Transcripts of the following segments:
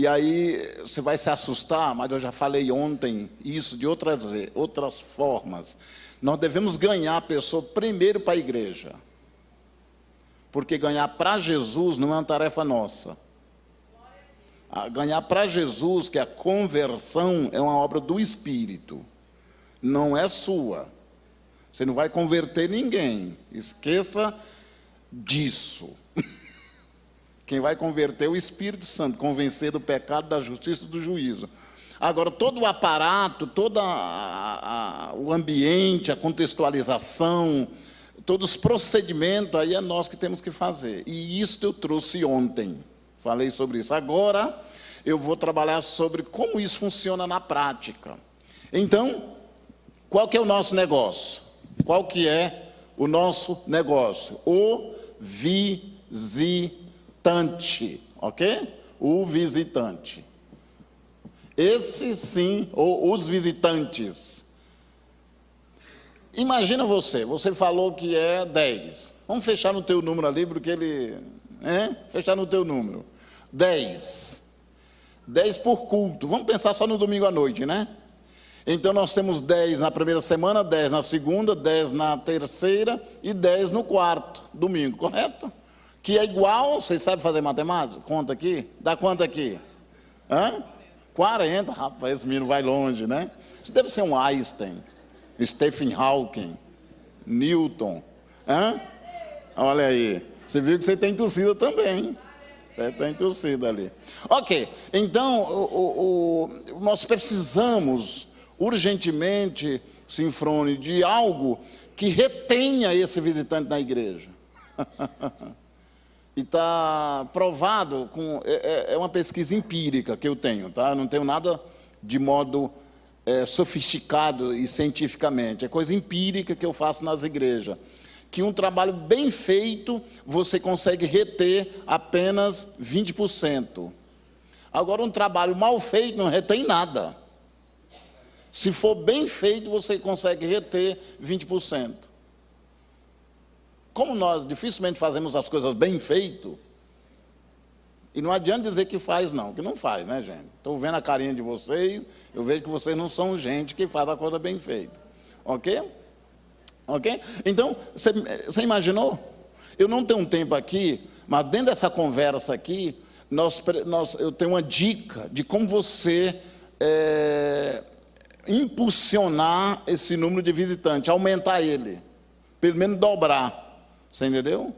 E aí você vai se assustar, mas eu já falei ontem isso de outras formas. Nós devemos ganhar a pessoa primeiro para a igreja. Porque ganhar para Jesus não é uma tarefa nossa. Ganhar para Jesus, que é a conversão, é uma obra do Espírito. Não é sua. Você não vai converter ninguém. Esqueça disso. Quem vai converter é o Espírito Santo, convencer do pecado, da justiça e do juízo. Agora, todo o aparato, todo o ambiente, a contextualização, todos os procedimentos, aí é nós que temos que fazer. E isso eu trouxe ontem. Falei sobre isso. Agora, eu vou trabalhar sobre como isso funciona na prática. Então, qual que é o nosso negócio? Qual que é o nosso negócio? O visitante, ok? O visitante. Esse sim, ou os visitantes. Imagina você falou que é 10. Vamos fechar no teu número ali, porque ele... Fechar no teu número. 10. 10 por culto. Vamos pensar só no domingo à noite, né? Então nós temos 10 na primeira semana, 10 na segunda, 10 na terceira e 10 no quarto domingo, correto? Que é igual, vocês sabem fazer matemática? Conta aqui. Dá quanto aqui? 40, rapaz, esse menino vai longe, né? Isso deve ser um Einstein, Stephen Hawking, Newton. Olha aí. Você viu que você tem torcida também. Você tem torcida ali. Ok, então nós precisamos urgentemente, Sinfrone, de algo que retenha esse visitante na igreja. E está provado, é uma pesquisa empírica que eu tenho, tá? Eu não tenho nada de modo sofisticado e cientificamente. É coisa empírica que eu faço nas igrejas. Que um trabalho bem feito, você consegue reter apenas 20%. Agora, um trabalho mal feito não retém nada. Se for bem feito, você consegue reter 20%. Como nós dificilmente fazemos as coisas bem feitas, e não adianta dizer que faz não, que não faz, né, gente? Estou vendo a carinha de vocês, eu vejo que vocês não são gente que faz a coisa bem feita. Ok? Ok? Então, você imaginou? Eu não tenho um tempo aqui, mas dentro dessa conversa aqui, eu tenho uma dica de como você impulsionar esse número de visitantes, aumentar ele, pelo menos dobrar. Você entendeu?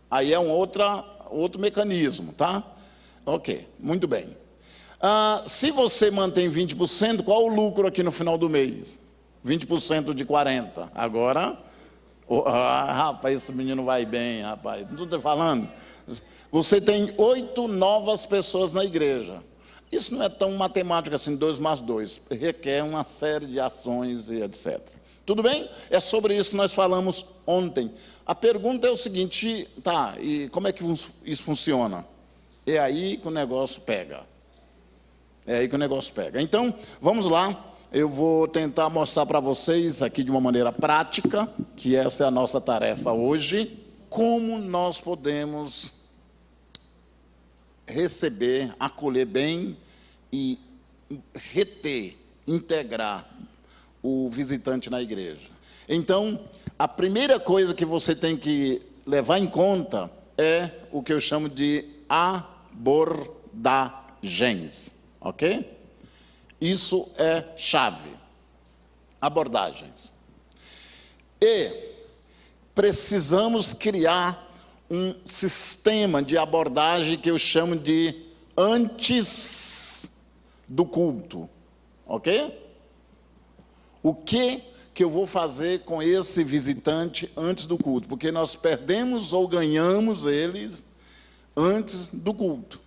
Aí é outro mecanismo, tá? Ok, muito bem. Se você mantém 20%, qual o lucro aqui no final do mês? 20% de 40%. Agora, rapaz, esse menino vai bem, rapaz. Não estou falando. Você tem 8 novas pessoas na igreja. Isso não é tão matemática assim, 2 mais 2. Requer uma série de ações e etc. Tudo bem? É sobre isso que nós falamos ontem. A pergunta é o seguinte, tá, e como é que isso funciona? É aí que o negócio pega. É aí que o negócio pega. Então, vamos lá. Eu vou tentar mostrar para vocês aqui de uma maneira prática, que essa é a nossa tarefa hoje, como nós podemos receber, acolher bem e reter, integrar o visitante na igreja. Então, a primeira coisa que você tem que levar em conta é o que eu chamo de abordagens, ok? Isso é chave. Abordagens. E precisamos criar um sistema de abordagem que eu chamo de antes do culto, ok? O que eu vou fazer com esse visitante antes do culto? Porque nós perdemos ou ganhamos eles antes do culto.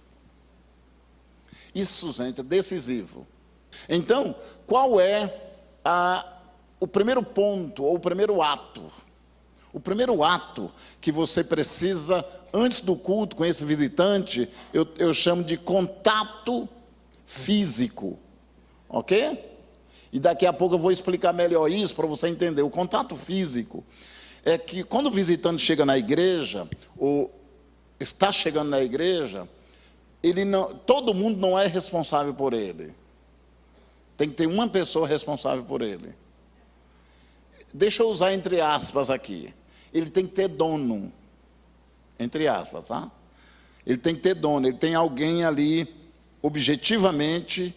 Isso, gente, é decisivo. Então, qual é o primeiro ponto, ou o primeiro ato? O primeiro ato que você precisa, antes do culto com esse visitante, eu chamo de contato físico, ok? E daqui a pouco eu vou explicar melhor isso para você entender. O contato físico é que quando o visitante chega na igreja, ou está chegando na igreja, todo mundo não é responsável por ele. Tem que ter uma pessoa responsável por ele. Deixa eu usar entre aspas aqui. Ele tem que ter dono. Entre aspas, tá? Ele tem que ter dono. Ele tem alguém ali, objetivamente,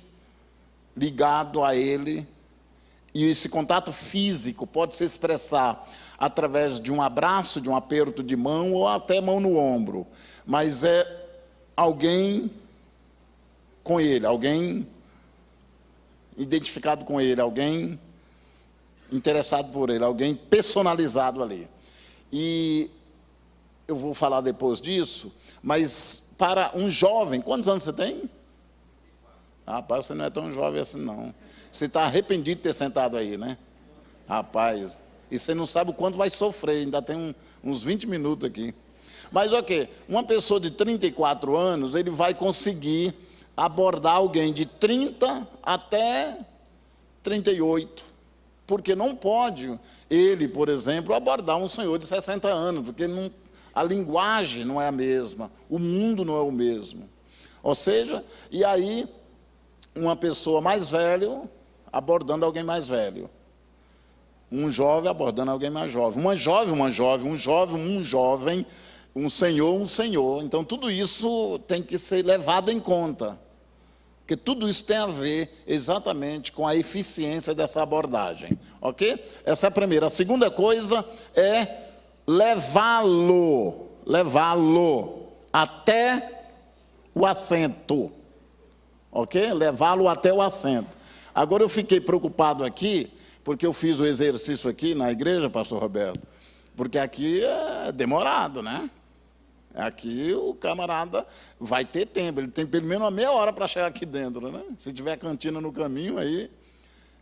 ligado a ele. E esse contato físico pode se expressar através de um abraço, de um aperto de mão, ou até mão no ombro. Mas é alguém com ele, alguém identificado com ele, alguém interessado por ele, alguém personalizado ali. E eu vou falar depois disso, mas para um jovem, quantos anos você tem? Rapaz, você não é tão jovem assim, não. Você está arrependido de ter sentado aí, né? Rapaz, e você não sabe o quanto vai sofrer, ainda tem uns 20 minutos aqui. Mas, ok, uma pessoa de 34 anos, ele vai conseguir abordar alguém de 30 até 38. Porque não pode ele, por exemplo, abordar um senhor de 60 anos, porque a linguagem não é a mesma, o mundo não é o mesmo. Ou seja, e aí, uma pessoa mais velha abordando alguém mais velho. Um jovem abordando alguém mais jovem. Uma jovem, um jovem, um senhor. Então, tudo isso tem que ser levado em conta. Porque tudo isso tem a ver exatamente com a eficiência dessa abordagem. Ok? Essa é a primeira. A segunda coisa é levá-lo até o assento. Ok? Levá-lo até o assento. Agora eu fiquei preocupado aqui, porque eu fiz o exercício aqui na igreja, pastor Roberto, porque aqui é demorado, né? Aqui o camarada vai ter tempo, ele tem pelo menos uma meia hora para chegar aqui dentro, né? Se tiver cantina no caminho, aí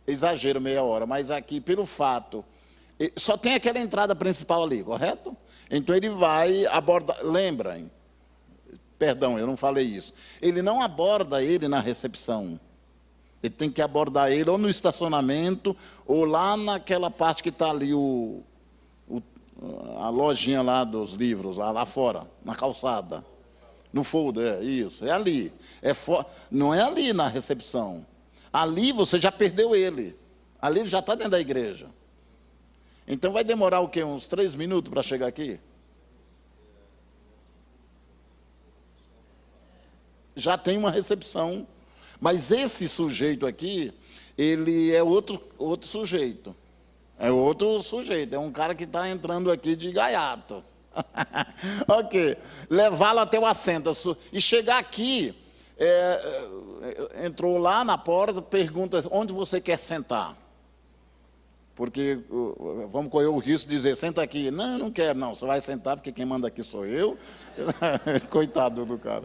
exagero meia hora. Mas aqui, pelo fato, só tem aquela entrada principal ali, correto? Então ele vai abordar, lembrem, perdão, eu não falei isso. Ele não aborda ele na recepção. Ele tem que abordar ele ou no estacionamento, ou lá naquela parte que está ali a lojinha lá dos livros, lá fora, na calçada. No folder, isso, é ali. Não é ali na recepção. Ali você já perdeu ele. Ali ele já está dentro da igreja. Então vai demorar o quê? Uns 3 minutos para chegar aqui? Já tem uma recepção. Mas esse sujeito aqui, ele é outro sujeito. É outro sujeito, é um cara que está entrando aqui de gaiato. Ok, levá-lo até o assento. E chegar aqui, entrou lá na porta, pergunta onde você quer sentar. Porque vamos correr o risco de dizer, senta aqui. Não, não quero, não. Você vai sentar porque quem manda aqui sou eu. Coitado do cara.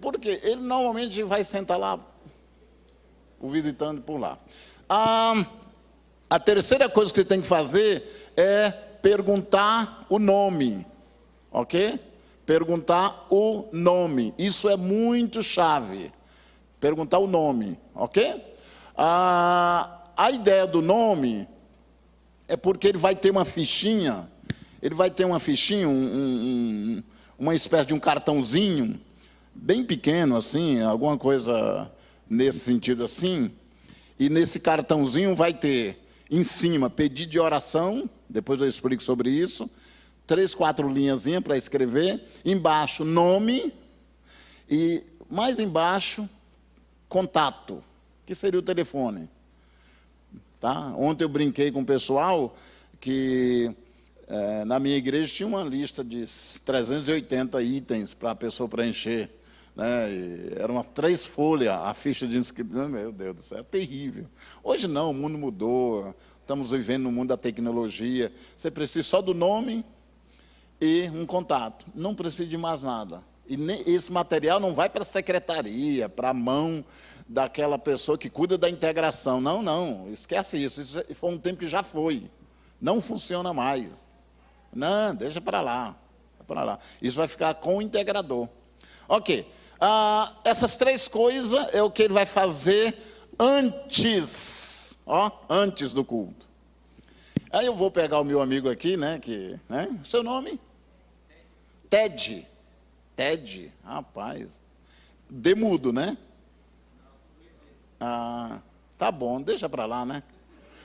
Por quê? Ele normalmente vai sentar lá, o visitante por lá. A terceira coisa que você tem que fazer é perguntar o nome. Ok? Perguntar o nome. Isso é muito chave. Perguntar o nome. Ok? A ideia do nome é porque ele vai ter uma fichinha. Ele vai ter uma fichinha, uma espécie de um cartãozinho, bem pequeno assim, alguma coisa nesse sentido assim. E nesse cartãozinho vai ter, em cima, pedido de oração, depois eu explico sobre isso, 3, 4 linhazinhas para escrever, embaixo, nome, e mais embaixo, contato, que seria o telefone. Tá? Ontem eu brinquei com o pessoal que na minha igreja tinha uma lista de 380 itens para a pessoa preencher. Né? Eram 3 folhas a ficha de inscrição. Meu Deus do céu, é terrível. Hoje não, o mundo mudou, estamos vivendo no mundo da tecnologia. Você precisa só do nome e um contato, não precisa de mais nada. E esse material não vai para a secretaria, para a mão daquela pessoa que cuida da integração. Não, não, esquece isso. Isso foi um tempo que já foi. Não funciona mais. Não, deixa para lá. Isso vai ficar com o integrador. Ok. Essas 3 coisas é o que ele vai fazer antes do culto. Aí eu vou pegar o meu amigo aqui, né? Seu nome? Ted, rapaz. D mudo, né? Ah, tá bom, deixa para lá, né?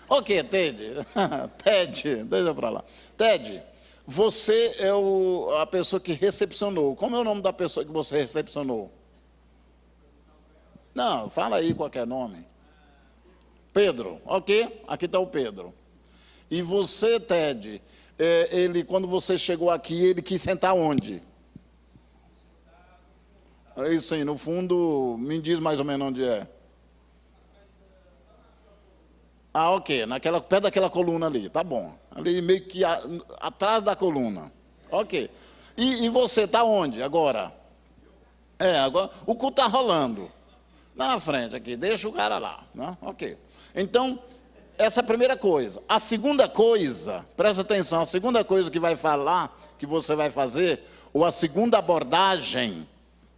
Ok, Ted. Ted, deixa para lá. Ted, você é a pessoa que recepcionou. Como é o nome da pessoa que você recepcionou? Não, fala aí qualquer nome. Pedro, ok? Aqui está o Pedro. E você, Ted, ele, quando você chegou aqui, ele quis sentar onde? É isso aí, no fundo, me diz mais ou menos onde é. Ah, ok, perto daquela coluna ali, tá bom. Ali meio que atrás da coluna. Ok. E você está onde agora? Agora o culto está rolando. Na frente aqui, deixa o cara lá. Né? Ok. Então, essa é a primeira coisa. A segunda coisa, presta atenção, a segunda coisa que vai falar, que você vai fazer, ou a segunda abordagem,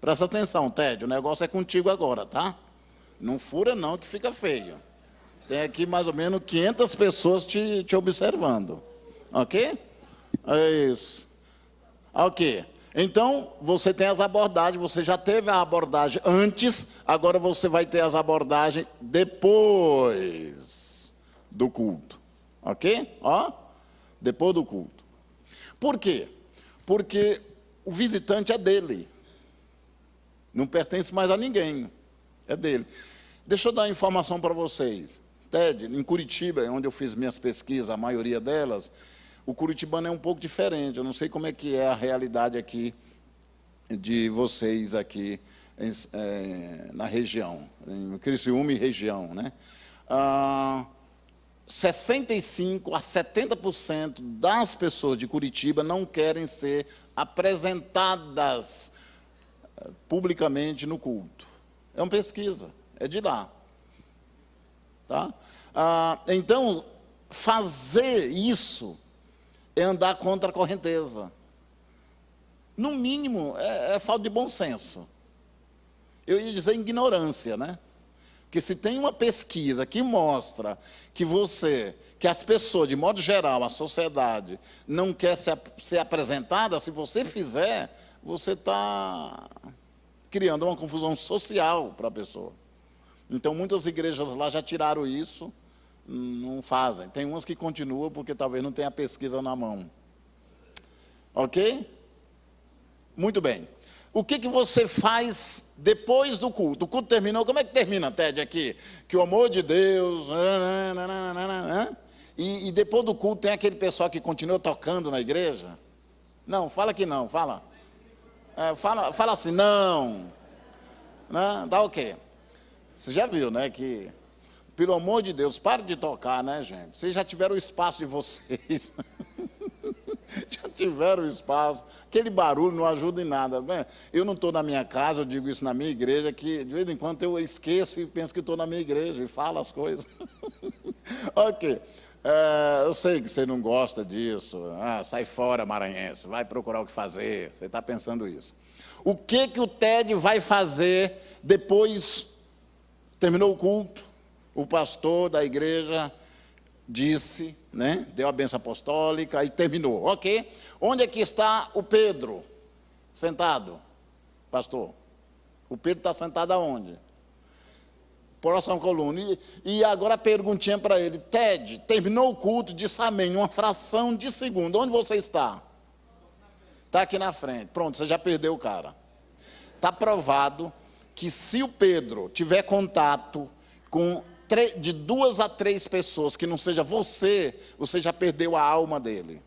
presta atenção, Ted, o negócio é contigo agora, tá? Não fura não, que fica feio. Tem aqui mais ou menos 500 pessoas te observando. Ok? É isso. Ok. Então, você tem as abordagens, você já teve a abordagem antes, agora você vai ter as abordagens depois do culto. Ok? Ó, depois do culto. Por quê? Porque o visitante é dele. Não pertence mais a ninguém. É dele. Deixa eu dar uma informação para vocês. Ted, em Curitiba, onde eu fiz minhas pesquisas, a maioria delas, o curitibano é um pouco diferente. Eu não sei como é que é a realidade aqui de vocês aqui na região, em Criciúma e região, né? 65% a 70% das pessoas de Curitiba não querem ser apresentadas publicamente no culto. É uma pesquisa, é de lá. Tá? Então, fazer isso é andar contra a correnteza. No mínimo, é falta de bom senso. Eu ia dizer ignorância, né? Porque se tem uma pesquisa que mostra que as pessoas, de modo geral, a sociedade, não quer ser apresentada, se você fizer, você está criando uma confusão social para a pessoa. Então, muitas igrejas lá já tiraram isso, não fazem. Tem umas que continuam, porque talvez não tenha a pesquisa na mão. Ok? Muito bem. O que você faz depois do culto? O culto terminou, como é que termina, Ted, aqui? Que o amor de Deus... E depois do culto tem aquele pessoal que continua tocando na igreja? Não, fala que não, fala. Fala assim, não. Dá o quê? Você já viu, né, que... Pelo amor de Deus, pare de tocar, né, gente? Vocês já tiveram o espaço de vocês. Já tiveram espaço. Aquele barulho não ajuda em nada. Eu não estou na minha casa, eu digo isso na minha igreja, que de vez em quando eu esqueço e penso que estou na minha igreja e falo as coisas. Ok. Eu sei que você não gosta disso. Sai fora, maranhense. Vai procurar o que fazer. Você está pensando isso. O que o Ted vai fazer depois? Terminou o culto, o pastor da igreja disse, né, deu a bênção apostólica e terminou. Ok. Onde é que está o Pedro? Sentado, pastor. O Pedro está sentado aonde? Próxima coluna. E agora a perguntinha para ele. Ted, terminou o culto, disse amém, uma fração de segundo. Onde você está? Está aqui na frente. Pronto, você já perdeu o cara. Está provado que se o Pedro tiver contato com de 2 a 3 pessoas, que não seja você já perdeu a alma dele.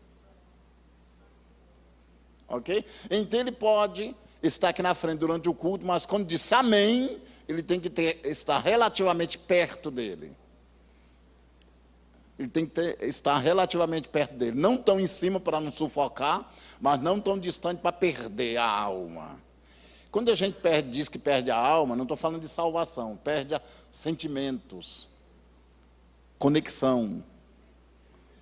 Ok? Então ele pode estar aqui na frente durante o culto, mas quando diz amém, ele tem que estar relativamente perto dele. Ele tem que estar relativamente perto dele. Não tão em cima para não sufocar, mas não tão distante para perder a alma. Quando a gente diz que perde a alma, não estou falando de salvação, perde sentimentos, conexão,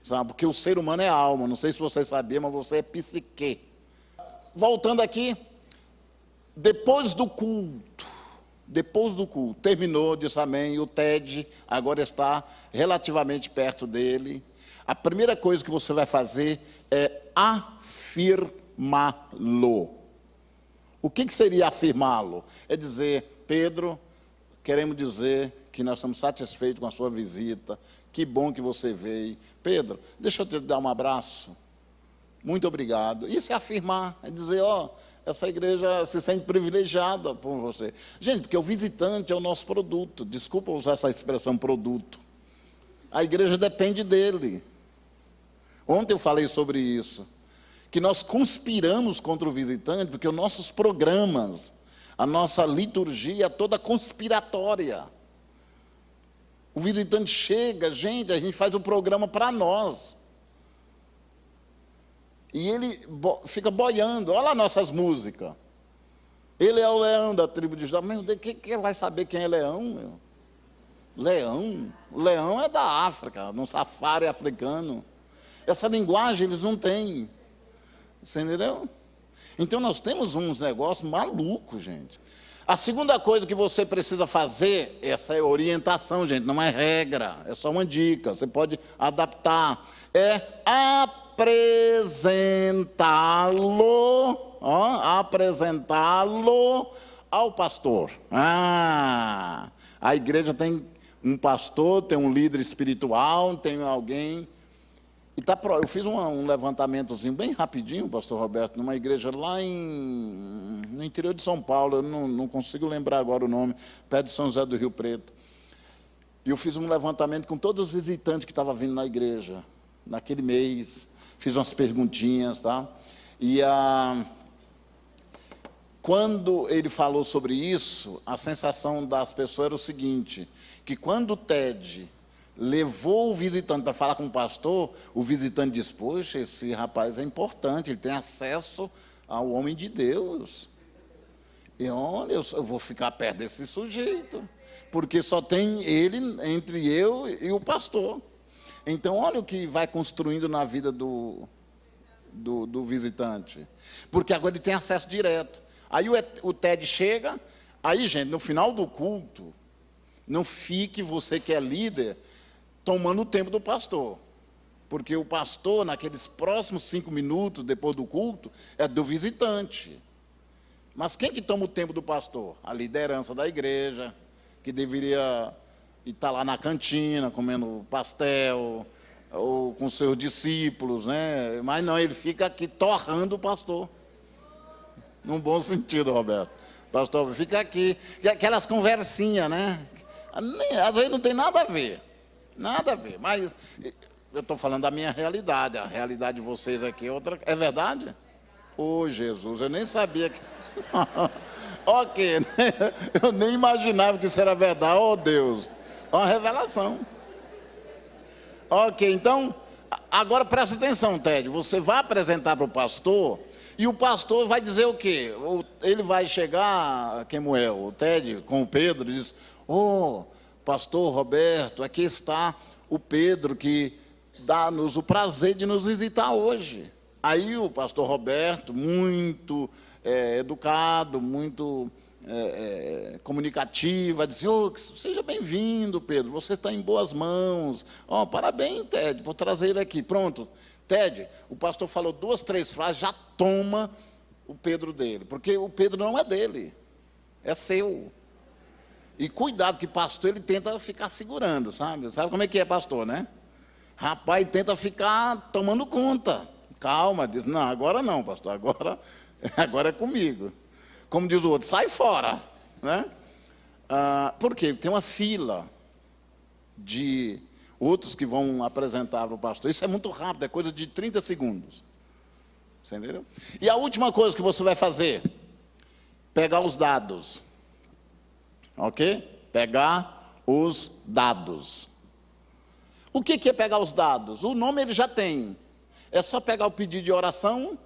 sabe? Porque o ser humano é alma, não sei se você sabia, mas você é psique. Voltando aqui, depois do culto, terminou, disse amém, e o Ted agora está relativamente perto dele. A primeira coisa que você vai fazer é afirmá-lo. O que seria afirmá-lo? É dizer, Pedro, queremos dizer que nós estamos satisfeitos com a sua visita, que bom que você veio. Pedro, deixa eu te dar um abraço. Muito obrigado. Isso é afirmar, é dizer, essa igreja se sente privilegiada por você. Gente, porque o visitante é o nosso produto. Desculpa usar essa expressão produto. A igreja depende dele. Ontem eu falei sobre isso. Que nós conspiramos contra o visitante, porque os nossos programas, a nossa liturgia é toda conspiratória. O visitante chega, a gente faz o programa para nós. E ele fica boiando, olha lá nossas músicas. Ele é o leão da tribo de Judá. Meu Deus, que ele vai saber quem é leão? Meu? Leão? O leão é da África, num safari africano. Essa linguagem eles não têm. Você entendeu? Então nós temos uns negócios malucos, gente. A segunda coisa que você precisa fazer, essa é orientação, gente, não é regra, é só uma dica, você pode adaptar, é apresentá-lo ao pastor. A igreja tem um pastor, tem um líder espiritual, tem alguém. Eu fiz um levantamentozinho bem rapidinho, pastor Roberto, numa igreja lá no interior de São Paulo, eu não consigo lembrar agora o nome, perto de São José do Rio Preto. E eu fiz um levantamento com todos os visitantes que estavam vindo na igreja, naquele mês, fiz umas perguntinhas, tá? E quando ele falou sobre isso, a sensação das pessoas era o seguinte, que quando o Ted levou o visitante para falar com o pastor, o visitante disse, poxa, esse rapaz é importante, ele tem acesso ao homem de Deus. E olha, eu vou ficar perto desse sujeito, porque só tem ele entre eu e o pastor. Então, olha o que vai construindo na vida do visitante. Porque agora ele tem acesso direto. Aí o Ted chega, aí, gente, no final do culto, não fique você que é líder tomando o tempo do pastor. Porque o pastor, naqueles próximos 5 minutos, depois do culto, é do visitante. Mas quem que toma o tempo do pastor? A liderança da igreja, que deveria estar lá na cantina, comendo pastel, ou com seus discípulos, né? Mas não, ele fica aqui torrando o pastor. Num bom sentido, Roberto. Pastor, fica aqui. Aquelas conversinhas, né? Às vezes não tem nada a ver. Nada a ver, mas eu estou falando da minha realidade, a realidade de vocês aqui é outra. É verdade? Ô, Jesus, eu nem sabia que... Ok, eu nem imaginava que isso era verdade, oh Deus, uma revelação. Ok, então, agora presta atenção, Ted, você vai apresentar para o pastor, e o pastor vai dizer o quê? Ele vai chegar, Kemuel, o Ted, com o Pedro, e diz, pastor Roberto, aqui está o Pedro que dá-nos o prazer de nos visitar hoje. Aí o pastor Roberto, muito educado, muito comunicativo, vai dizer, seja bem-vindo, Pedro, você está em boas mãos. Parabéns, Ted, por trazer ele aqui. Pronto, Ted, o pastor falou 2, 3 frases, já toma o Pedro dele, porque o Pedro não é dele, é seu. E cuidado que pastor, ele tenta ficar segurando, sabe? Sabe como é que é pastor, né? Rapaz, tenta ficar tomando conta. Calma, diz, não, agora não, pastor, agora é comigo. Como diz o outro, sai fora, né? Por quê? Tem uma fila de outros que vão apresentar para o pastor. Isso é muito rápido, é coisa de 30 segundos. Você entendeu? E a última coisa que você vai fazer, pegar os dados. Ok? Pegar os dados. O que é pegar os dados? O nome ele já tem. É só pegar o pedido de oração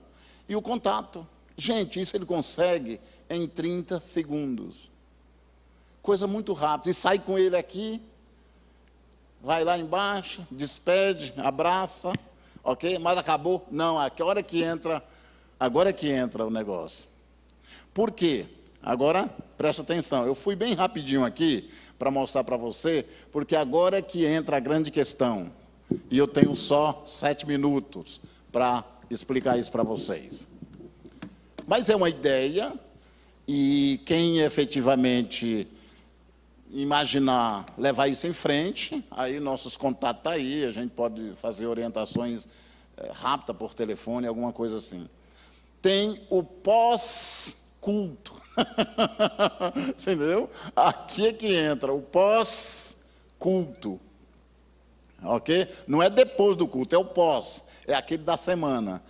e o contato. Gente, isso ele consegue em 30 segundos. Coisa muito rápida. E sai com ele aqui, vai lá embaixo, despede, abraça, ok? Mas acabou? Não, agora é que entra o negócio. Por quê? Agora, presta atenção, eu fui bem rapidinho aqui para mostrar para você, porque agora é que entra a grande questão. E eu tenho só 7 minutos para explicar isso para vocês. Mas é uma ideia E quem efetivamente imaginar levar isso em frente, aí nossos contatos estão aí, a gente pode fazer orientações rápidas por telefone, alguma coisa assim. Tem o pós-culto. Você entendeu? Aqui é que entra o pós-culto. Ok? Não é depois do culto, é o pós, é aquele da semana.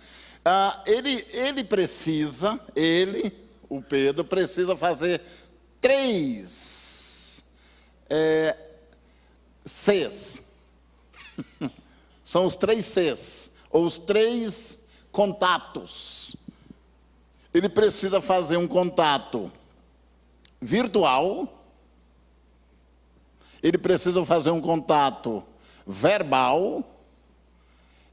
O Pedro, precisa fazer 3 Cs. São os 3 Cs, ou os 3 contatos. Ele precisa fazer um contato virtual, ele precisa fazer um contato verbal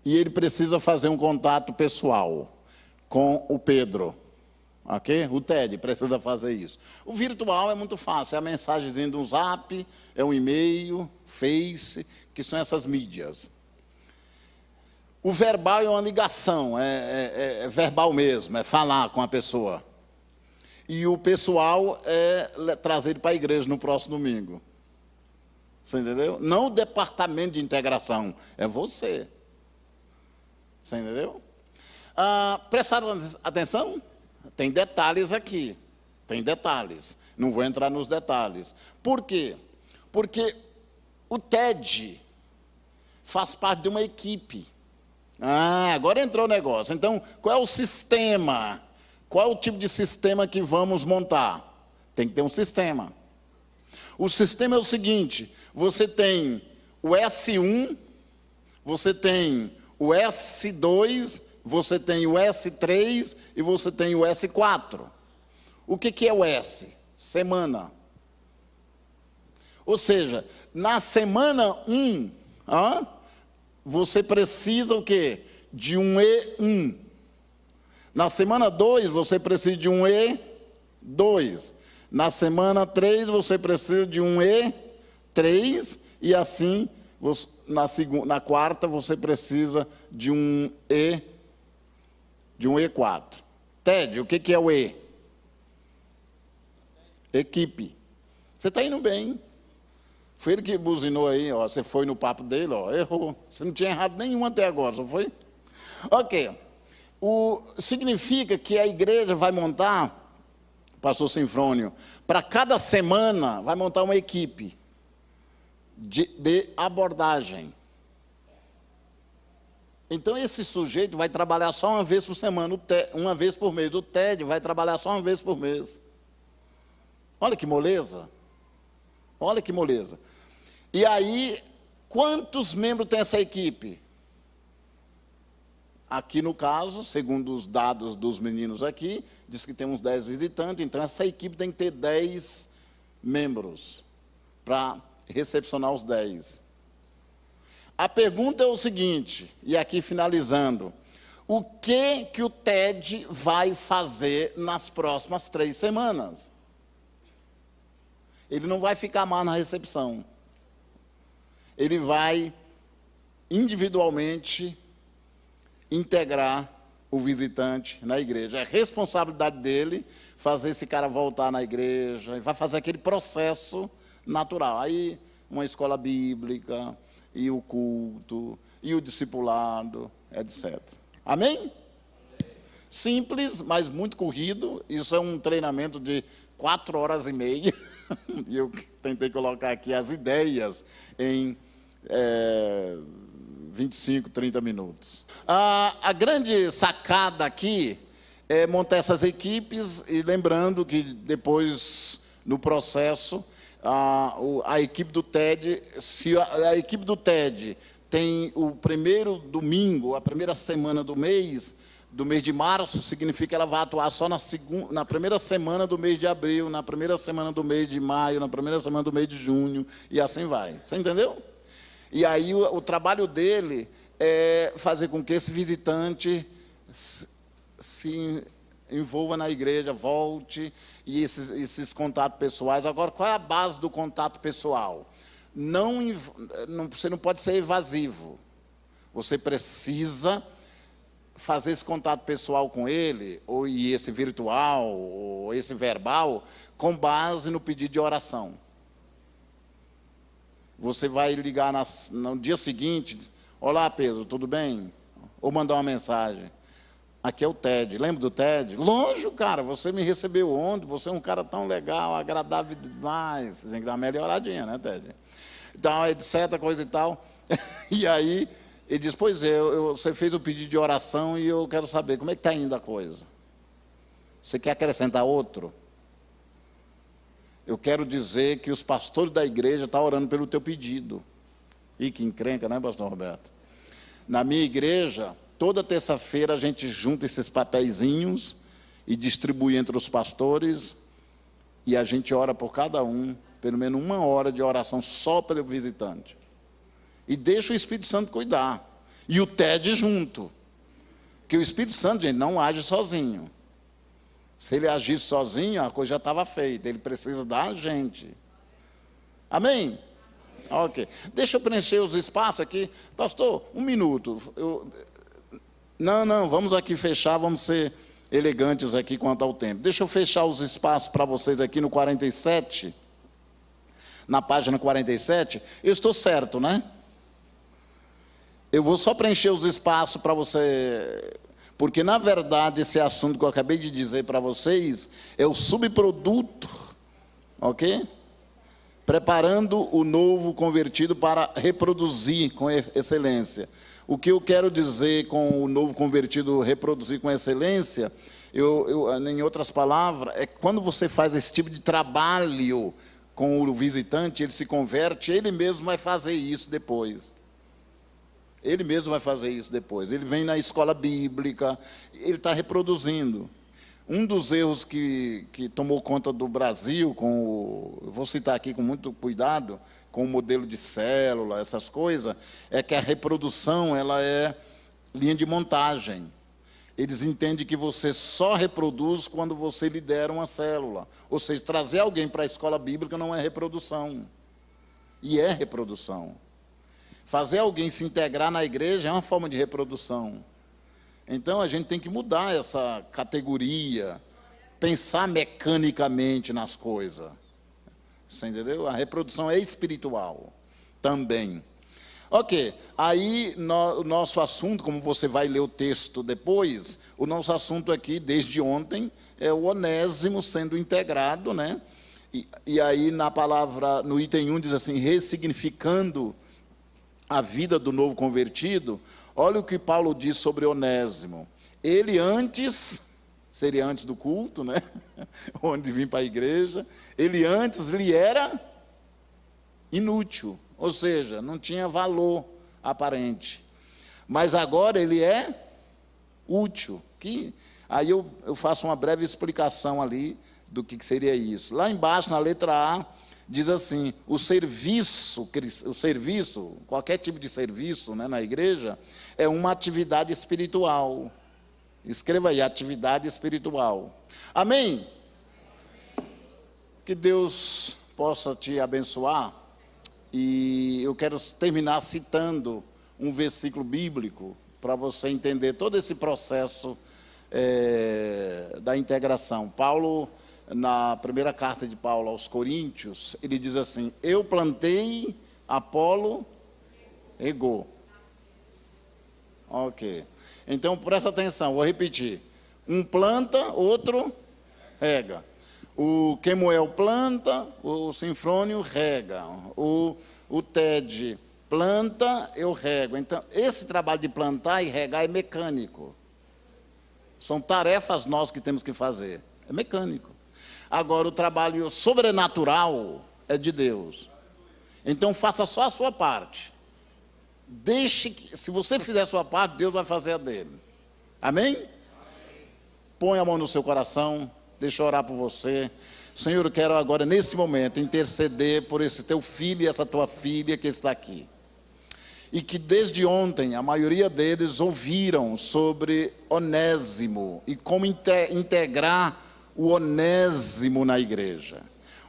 e ele precisa fazer um contato pessoal com o Pedro. Ok? O TED precisa fazer isso. O virtual é muito fácil, é a mensagenzinha de um zap, é um e-mail, Face, que são essas mídias. O verbal é uma ligação, é verbal mesmo, é falar com a pessoa. E o pessoal é trazer ele para a igreja no próximo domingo. Você entendeu? Não o departamento de integração, é você. Você entendeu? Prestaram atenção? Tem detalhes aqui, tem detalhes. Não vou entrar nos detalhes. Por quê? Porque o TED faz parte de uma equipe. Agora entrou o negócio. Então, qual é o sistema? Qual é o tipo de sistema que vamos montar? Tem que ter um sistema. O sistema é o seguinte, você tem o S1, você tem o S2, você tem o S3 e você tem o S4. O que é o S? Semana. Ou seja, na semana 1, você precisa o quê? De um E1. Na semana 2, você precisa de um E2. Na semana 3, você precisa de um E3. E assim, na quarta, você precisa de um E4. TED, o que é o E? Equipe. Você está indo bem. Foi ele que buzinou aí, ó. Você foi no papo dele, ó, errou. Você não tinha errado nenhum até agora, só foi? Ok. Significa que a igreja vai montar, pastor Sinfrônio, para cada semana vai montar uma equipe de abordagem. Então, esse sujeito vai trabalhar só uma vez por semana, uma vez por mês. O TED vai trabalhar só uma vez por mês. Olha que moleza. Olha que moleza. E aí, quantos membros tem essa equipe? Aqui no caso, segundo os dados dos meninos aqui, diz que temos 10 visitantes, então essa equipe tem que ter 10 membros para recepcionar os 10. A pergunta é o seguinte, e aqui finalizando, o que o TED vai fazer nas próximas 3 semanas? Ele não vai ficar mais na recepção. Ele vai individualmente integrar o visitante na igreja. É responsabilidade dele fazer esse cara voltar na igreja, e vai fazer aquele processo natural. Aí, uma escola bíblica, e o culto, e o discipulado, etc. Amém? Simples, mas muito corrido. Isso é um treinamento de 4 horas e meia. E eu tentei colocar aqui as ideias em 25, 30 minutos. A grande sacada aqui é montar essas equipes, e lembrando que depois, no processo, a equipe do TED, se a equipe do TED tem o primeiro domingo, a primeira semana do mês de março, significa que ela vai atuar só na primeira semana do mês de abril, na primeira semana do mês de maio, na primeira semana do mês de junho, e assim vai. Você entendeu? E aí o trabalho dele é fazer com que esse visitante se envolva na igreja, volte, e esses contatos pessoais. Agora, qual é a base do contato pessoal? Você não pode ser evasivo. Você precisa fazer esse contato pessoal com ele, ou e esse virtual, ou esse verbal, com base no pedido de oração. Você vai ligar no dia seguinte, olá Pedro, tudo bem? Ou mandar uma mensagem. Aqui é o Ted, lembra do Ted? Longe, cara, você me recebeu ontem, você é um cara tão legal, agradável demais. Você tem que dar uma melhoradinha, né, Ted? Então, etc, coisa e tal. E aí, ele diz, pois é, você fez o pedido de oração e eu quero saber, como é que está indo a coisa? Você quer acrescentar outro? Eu quero dizer que os pastores da igreja estão orando pelo teu pedido. E que encrenca, né, pastor Roberto? Na minha igreja, toda terça-feira a gente junta esses papeizinhos e distribui entre os pastores, e a gente ora por cada um, pelo menos 1 hora de oração só pelo visitante. E deixa o Espírito Santo cuidar. E o TED junto. Porque o Espírito Santo, gente, não age sozinho. Se ele agisse sozinho, a coisa já estava feita. Ele precisa da gente. Amém? Ok. Deixa eu preencher os espaços aqui. Pastor, 1 minuto. Não, vamos aqui fechar, vamos ser elegantes aqui quanto ao tempo. Deixa eu fechar os espaços para vocês aqui no 47. Na página 47. Eu estou certo, né? Eu vou só preencher os espaços para você, porque, na verdade, esse assunto que eu acabei de dizer para vocês é o subproduto, ok? Preparando o novo convertido para reproduzir com excelência. O que eu quero dizer com o novo convertido reproduzir com excelência, em outras palavras, é quando você faz esse tipo de trabalho com o visitante, ele se converte, ele mesmo vai fazer isso depois. Ele mesmo vai fazer isso depois. Ele vem na escola bíblica, ele está reproduzindo. Um dos erros que tomou conta do Brasil, eu vou citar aqui com muito cuidado, com o modelo de célula, essas coisas, é que a reprodução ela é linha de montagem. Eles entendem que você só reproduz quando você lidera uma célula. Ou seja, trazer alguém para a escola bíblica não é reprodução. E é reprodução. Fazer alguém se integrar na igreja é uma forma de reprodução. Então, a gente tem que mudar essa categoria, pensar mecanicamente nas coisas. Você entendeu? A reprodução é espiritual também. Ok, aí o nosso assunto, como você vai ler o texto depois, o nosso assunto aqui, desde ontem, é o Onésimo sendo integrado, né? E aí, na palavra, no item 1, diz assim, ressignificando a vida do novo convertido. Olha o que Paulo diz sobre Onésimo. Ele antes, seria antes do culto, né? Onde vim para a igreja, ele antes lhe era inútil, ou seja, não tinha valor aparente. Mas agora ele é útil. Aí eu faço uma breve explicação ali do que seria isso. Lá embaixo, na letra A, diz assim, o serviço, qualquer tipo de serviço, né, na igreja, é uma atividade espiritual. Escreva aí, atividade espiritual. Amém? Que Deus possa te abençoar. E eu quero terminar citando um versículo bíblico para você entender todo esse processo da integração. Paulo, na primeira carta de Paulo aos Coríntios, ele diz assim, eu plantei, Apolo regou. Ok. Então, presta atenção, vou repetir. Um planta, outro rega. O Quemuel planta, o Sinfrônio rega. O Ted planta, eu rego. Então, esse trabalho de plantar e regar é mecânico. São tarefas nós que temos que fazer. É mecânico. Agora, o trabalho sobrenatural é de Deus. Então, faça só a sua parte. Se você fizer a sua parte, Deus vai fazer a dele. Amém? Põe a mão no seu coração, deixa eu orar por você. Senhor, eu quero agora, nesse momento, interceder por esse teu filho e essa tua filha que está aqui. E que desde ontem, a maioria deles ouviram sobre Onésimo e como integrar o Onésimo na igreja.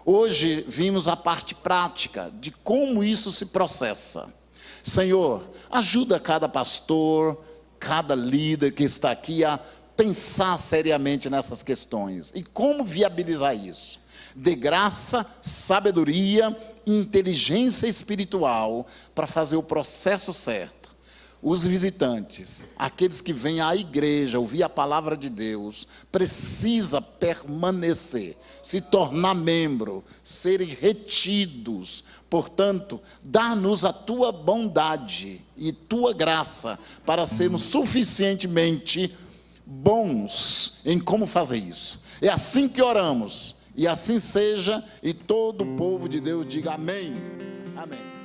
Hoje vimos a parte prática de como isso se processa. Senhor, ajuda cada pastor, cada líder que está aqui a pensar seriamente nessas questões. E como viabilizar isso? De graça, sabedoria, inteligência espiritual para fazer o processo certo. Os visitantes, aqueles que vêm à igreja ouvir a palavra de Deus, precisa permanecer, se tornar membro, serem retidos. Portanto, dá-nos a tua bondade e tua graça para sermos suficientemente bons em como fazer isso. É assim que oramos, e assim seja, e todo o povo de Deus diga amém. Amém.